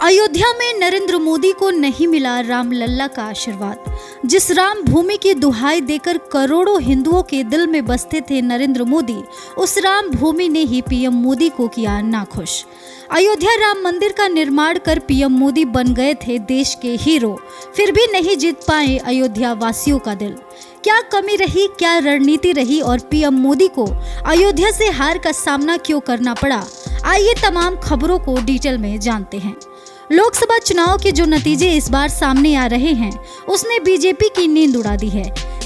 अयोध्या में नरेंद्र मोदी को नहीं मिला रामलल्ला का आशीर्वाद। जिस राम भूमि की दुहाई देकर करोड़ों हिंदुओं के दिल में बसते थे नरेंद्र मोदी, उस राम भूमि ने ही पीएम मोदी को किया नाखुश। अयोध्या राम मंदिर का निर्माण कर पीएम मोदी बन गए थे देश के हीरो, फिर भी नहीं जीत पाए अयोध्या वासियों का दिल। क्या कमी रही, क्या रणनीति रही और पीएम मोदी को अयोध्या से हार का सामना क्यों करना पड़ा? आइए तमाम खबरों को डिटेल में जानते हैं। लोकसभा चुनाव के जो नतीजे इस बार सामने आ रहे हैं, उसने बीजेपी की नींद उड़ा दी है।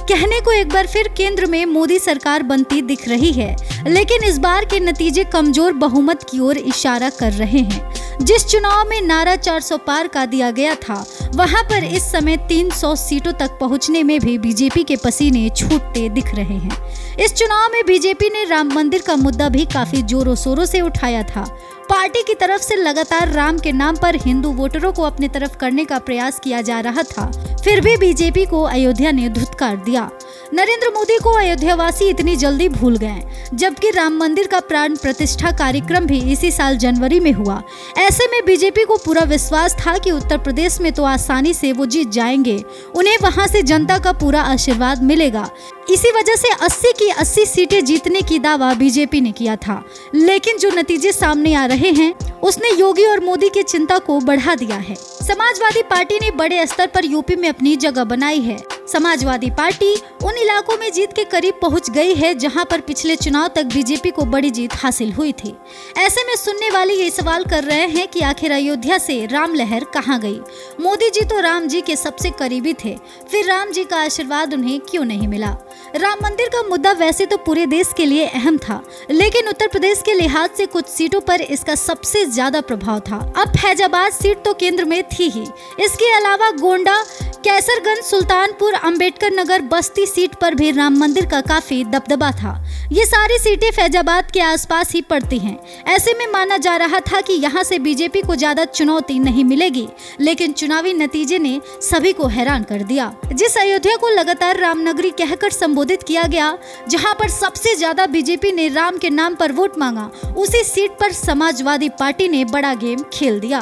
कहने को एक बार फिर केंद्र में मोदी सरकार बनती दिख रही है, लेकिन इस बार के नतीजे कमजोर बहुमत की ओर इशारा कर रहे हैं। जिस चुनाव में नारा 400 पार का दिया गया था, वहां पर इस समय 300 सीटों तक पहुंचने में भी बीजेपी के पसीने छूटते दिख रहे हैं। इस चुनाव में बीजेपी ने राम मंदिर का मुद्दा भी काफी जोरों शोरों से उठाया था। पार्टी की तरफ से लगातार राम के नाम पर हिंदू वोटरों को अपनी तरफ करने का प्रयास किया जा रहा था, फिर भी बीजेपी को अयोध्या ने धुतकार दिया। नरेंद्र मोदी को अयोध्यावासी इतनी जल्दी भूल गए, जबकि राम मंदिर का प्राण प्रतिष्ठा कार्यक्रम भी इसी साल जनवरी में हुआ। ऐसे में बीजेपी को पूरा विश्वास था कि उत्तर प्रदेश में तो आसानी से वो जीत जाएंगे, उन्हें वहां से जनता का पूरा आशीर्वाद मिलेगा। इसी वजह से 80 की 80 सीटें जीतने की दावा बीजेपी ने किया था। लेकिन जो नतीजे सामने आ रहे हैं, उसने योगी और मोदी की चिंता को बढ़ा दिया है। समाजवादी पार्टी ने बड़े स्तर पर यूपी में अपनी जगह बनाई है। समाजवादी पार्टी उन इलाकों में जीत के करीब पहुंच गई है जहां पर पिछले चुनाव तक बीजेपी को बड़ी जीत हासिल हुई थी। ऐसे में सुनने वाले ये सवाल कर रहे हैं कि आखिर अयोध्या से राम लहर कहां गई? मोदी जी तो राम जी के सबसे करीबी थे, फिर राम जी का आशीर्वाद उन्हें क्यों नहीं मिला? राम मंदिर का मुद्दा वैसे तो पूरे देश के लिए अहम था, लेकिन उत्तर प्रदेश के लिहाज से कुछ सीटों पर इसका सबसे ज्यादा प्रभाव था। अब फैजाबाद सीट तो केंद्र में थी ही, इसके अलावा गोंडा, कैसरगंज, सुल्तानपुर, अंबेडकर नगर, बस्ती सीट पर भी राम मंदिर का काफी दबदबा था। ये सारी सीटें फैजाबाद के आसपास ही पड़ती हैं। ऐसे में माना जा रहा था कि यहाँ से बीजेपी को ज्यादा चुनौती नहीं मिलेगी, लेकिन चुनावी नतीजे ने सभी को हैरान कर दिया। जिस अयोध्या को लगातार रामनगरी कहकर संबोधित किया गया, जहाँ पर सबसे ज्यादा बीजेपी ने राम के नाम पर वोट मांगा, उसी सीट पर समाजवादी पार्टी ने बड़ा गेम खेल दिया।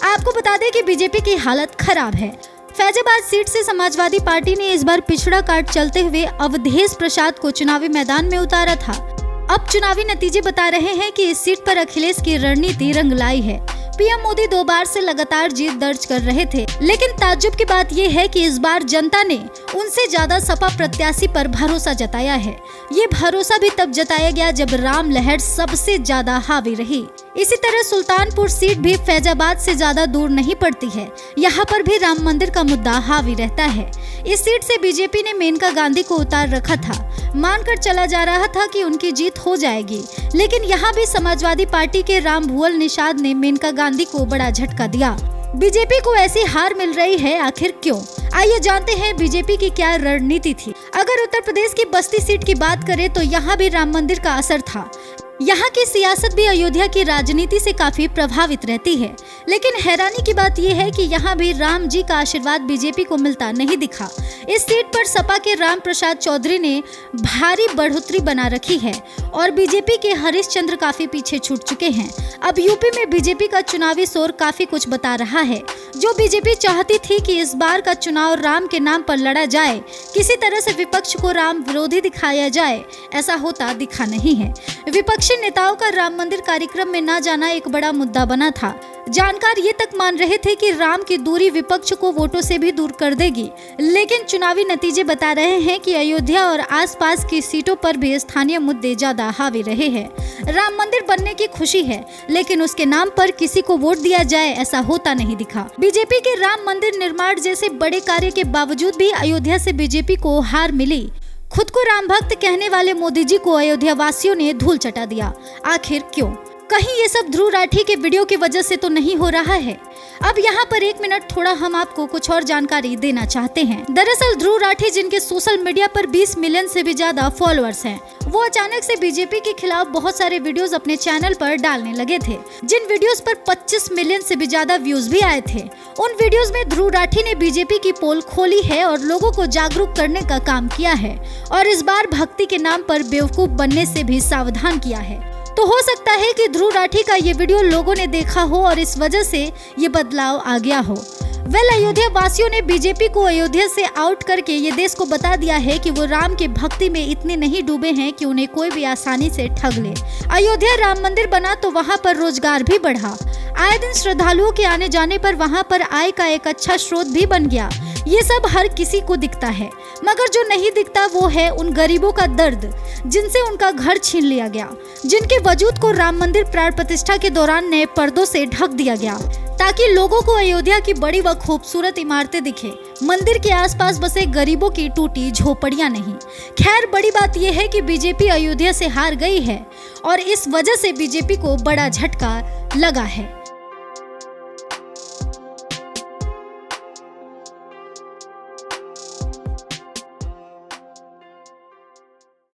आपको बता दें कि बीजेपी की हालत खराब है। फैजाबाद सीट से समाजवादी पार्टी ने इस बार पिछड़ा कार्ड चलते हुए अवधेश प्रसाद को चुनावी मैदान में उतारा था। अब चुनावी नतीजे बता रहे हैं कि इस सीट पर अखिलेश की रणनीति रंग लाई है। पीएम मोदी 2 बार से लगातार जीत दर्ज कर रहे थे, लेकिन ताज्जुब की बात यह है कि इस बार जनता ने उनसे ज्यादा सपा प्रत्याशी पर भरोसा जताया है। ये भरोसा भी तब जताया गया जब राम लहर सबसे ज्यादा हावी रही। इसी तरह सुल्तानपुर सीट भी फैजाबाद से ज्यादा दूर नहीं पड़ती है, यहाँ पर भी राम मंदिर का मुद्दा हावी रहता है। इस सीट से बीजेपी ने मेनका गांधी को उतार रखा था, मानकर चला जा रहा था कि उनकी जीत हो जाएगी, लेकिन यहाँ भी समाजवादी पार्टी के राम भुवल निषाद ने मेनका गांधी को बड़ा झटका दिया। बीजेपी को ऐसी हार मिल रही है, आखिर क्यों? आइए जानते हैं बीजेपी की क्या रणनीति थी। अगर उत्तर प्रदेश की बस्ती सीट की बात करें तो यहाँ भी राम मंदिर का असर था। यहाँ की सियासत भी अयोध्या की राजनीति से काफी प्रभावित रहती है, लेकिन हैरानी की बात यह है कि यहाँ भी राम जी का आशीर्वाद बीजेपी को मिलता नहीं दिखा। इस सीट पर सपा के राम प्रसाद चौधरी ने भारी बढ़ोतरी बना रखी है और बीजेपी के हरीश चंद्र काफी पीछे छूट चुके हैं। अब यूपी में बीजेपी का चुनावी शोर काफी कुछ बता रहा है। जो बीजेपी चाहती थी कि इस बार का चुनाव राम के नाम पर लड़ा जाए, किसी तरह से विपक्ष को राम विरोधी दिखाया जाए, ऐसा होता दिखा नहीं है। विपक्षी नेताओं का राम मंदिर कार्यक्रम में न जाना एक बड़ा मुद्दा बना था। जानकार ये तक मान रहे थे कि राम की दूरी विपक्ष को वोटों से भी दूर कर देगी, लेकिन चुनावी नतीजे बता रहे हैं कि अयोध्या और आसपास की सीटों पर भी स्थानीय मुद्दे ज्यादा हावी रहे हैं। राम मंदिर बनने की खुशी है, लेकिन उसके नाम पर किसी को वोट दिया जाए, ऐसा होता नहीं दिखा। बीजेपी के राम मंदिर निर्माण जैसे बड़े कार्य के बावजूद भी अयोध्या से बीजेपी को हार मिली। खुद को राम भक्त कहने वाले मोदी जी को अयोध्या वासियों ने धूल चटा दिया। आखिर क्यों? कहीं ये सब ध्रुव राठी के वीडियो की वजह से तो नहीं हो रहा है? अब यहाँ पर 1 मिनट थोड़ा हम आपको कुछ और जानकारी देना चाहते हैं। दरअसल ध्रुव राठी, जिनके सोशल मीडिया पर 20 मिलियन से भी ज्यादा फॉलोअर्स हैं, वो अचानक से बीजेपी के खिलाफ बहुत सारे वीडियोस अपने चैनल पर डालने लगे थे, जिन वीडियोस पर 25 मिलियन से भी ज्यादा व्यूज भी आए थे। उन वीडियोस में ध्रुव राठी ने बीजेपी की पोल खोली है और लोगों को जागरूक करने का काम किया है और इस बार भक्ति के नाम पर बेवकूफ बनने से भी सावधान किया है। तो हो सकता है कि ध्रुव राठी का ये वीडियो लोगों ने देखा हो और इस वजह से ये बदलाव आ गया हो। अयोध्या वासियों ने बीजेपी को अयोध्या से आउट करके ये देश को बता दिया है कि वो राम के भक्ति में इतने नहीं डूबे हैं कि उन्हें कोई भी आसानी से ठग ले। अयोध्या राम मंदिर बना तो वहाँ पर रोजगार भी बढ़ा, आए दिन श्रद्धालुओं के आने जाने पर वहाँ पर आय का एक अच्छा स्रोत भी बन गया। ये सब हर किसी को दिखता है, मगर जो नहीं दिखता वो है उन गरीबों का दर्द जिनसे उनका घर छीन लिया गया, जिनके वजूद को राम मंदिर प्राण प्रतिष्ठा के दौरान नए पर्दों से ढक दिया गया ताकि लोगों को अयोध्या की बड़ी व खूबसूरत इमारतें दिखे, मंदिर के आसपास बसे गरीबों की टूटी झोपड़ियां नहीं। खैर, बड़ी बात यह है कि बीजेपी अयोध्या से हार गई है और इस वजह से बीजेपी को बड़ा झटका लगा है।